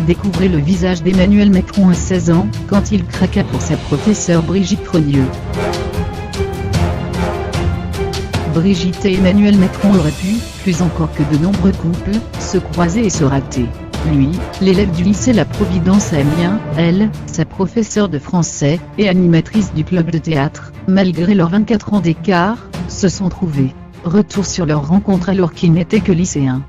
découvrait le visage d'Emmanuel Macron à 16 ans, quand il craqua pour sa professeure Brigitte Trogneux. Brigitte et Emmanuel Macron auraient pu, plus encore que de nombreux couples, se croiser et se rater. Lui, l'élève du lycée La Providence à Amiens, elle, sa professeure de français, et animatrice du club de théâtre, malgré leurs 24 ans d'écart, se sont trouvés. Retour sur leur rencontre alors qu'ils n'étaient que lycéens.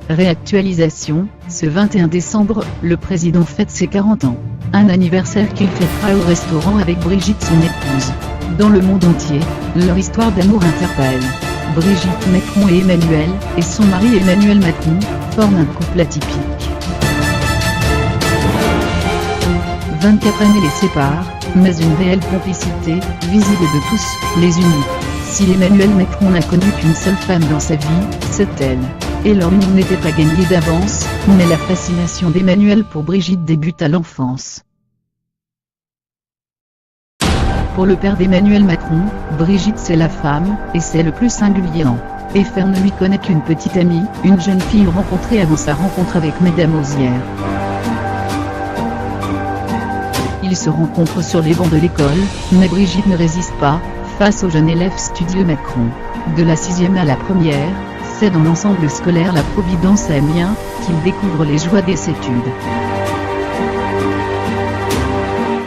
Réactualisation, ce 21 décembre, le président fête ses 40 ans. Un anniversaire qu'il fêtera au restaurant avec Brigitte son épouse. Dans le monde entier, leur histoire d'amour interpelle. Brigitte Macron et son mari Emmanuel Macron, forment un couple atypique. 24 années les séparent, mais une réelle complicité, visible de tous, les unit. Si Emmanuel Macron n'a connu qu'une seule femme dans sa vie, c'est elle. Et leur union n'était pas gagnée d'avance, mais la fascination d'Emmanuel pour Brigitte débute à l'enfance. Pour le père d'Emmanuel Macron, Brigitte c'est la femme, et c'est le plus singulier en. FR ne lui connaît qu'une petite amie, une jeune fille rencontrée avant sa rencontre avec Mesdames Osières. Ils se rencontrent sur les bancs de l'école, mais Brigitte ne résiste pas, face au jeune élève studieux Macron. De la 6e à la première, c'est dans l'ensemble scolaire La Providence à Amiens, qu'il découvre les joies des études.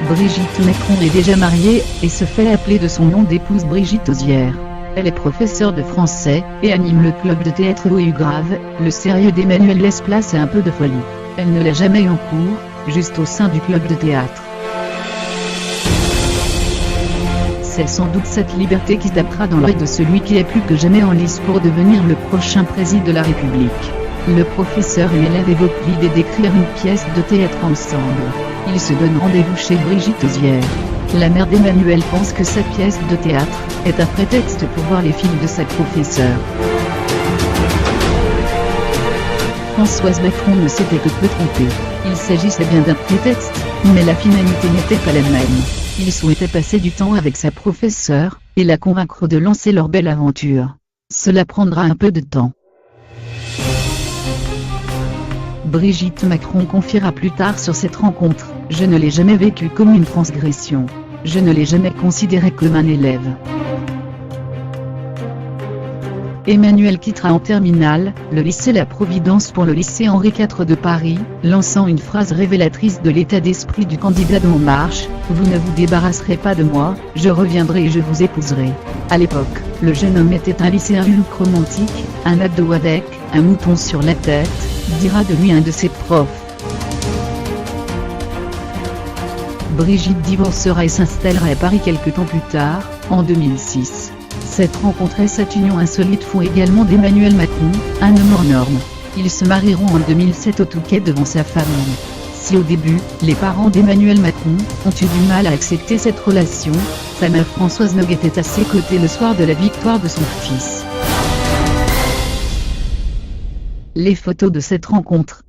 Brigitte Macron est déjà mariée, et se fait appeler de son nom d'épouse Brigitte Osières. Elle est professeure de français, et anime le club de théâtre où est grave, le sérieux d'Emmanuel laisse place à un peu de folie. Elle ne l'a jamais eu en cours, juste au sein du club de théâtre. C'est sans doute cette liberté qui tapera dans l'oreille de celui qui est plus que jamais en lice pour devenir le prochain président de la République. Le professeur et l'élève évoquent l'idée d'écrire une pièce de théâtre ensemble. Ils se donnent rendez-vous chez Brigitte Osières. La mère d'Emmanuel pense que cette pièce de théâtre est un prétexte pour voir les films de sa professeure. Françoise Macron ne s'était que peu trompée. Il s'agissait bien d'un prétexte, mais la finalité n'était pas la même. Il souhaitait passer du temps avec sa professeure, et la convaincre de lancer leur belle aventure. Cela prendra un peu de temps. Brigitte Macron confiera plus tard sur cette rencontre: « Je ne l'ai jamais vécue comme une transgression. Je ne l'ai jamais considérée comme un élève. » Emmanuel quittera en terminale, le lycée La Providence pour le lycée Henri IV de Paris, lançant une phrase révélatrice de l'état d'esprit du candidat d'En Marche: « Vous ne vous débarrasserez pas de moi, je reviendrai et je vous épouserai. » À l'époque, le jeune homme était un lycéen romantique, un ado avec un mouton sur la tête, dira de lui un de ses profs. Brigitte divorcera et s'installera à Paris quelque temps plus tard, en 2006. Cette rencontre et cette union insolite font également d'Emmanuel Macron un homme hors norme. Ils se marieront en 2007 au Touquet devant sa famille. Si au début, les parents d'Emmanuel Macron ont eu du mal à accepter cette relation, sa mère Françoise Nogues était à ses côtés le soir de la victoire de son fils. Les photos de cette rencontre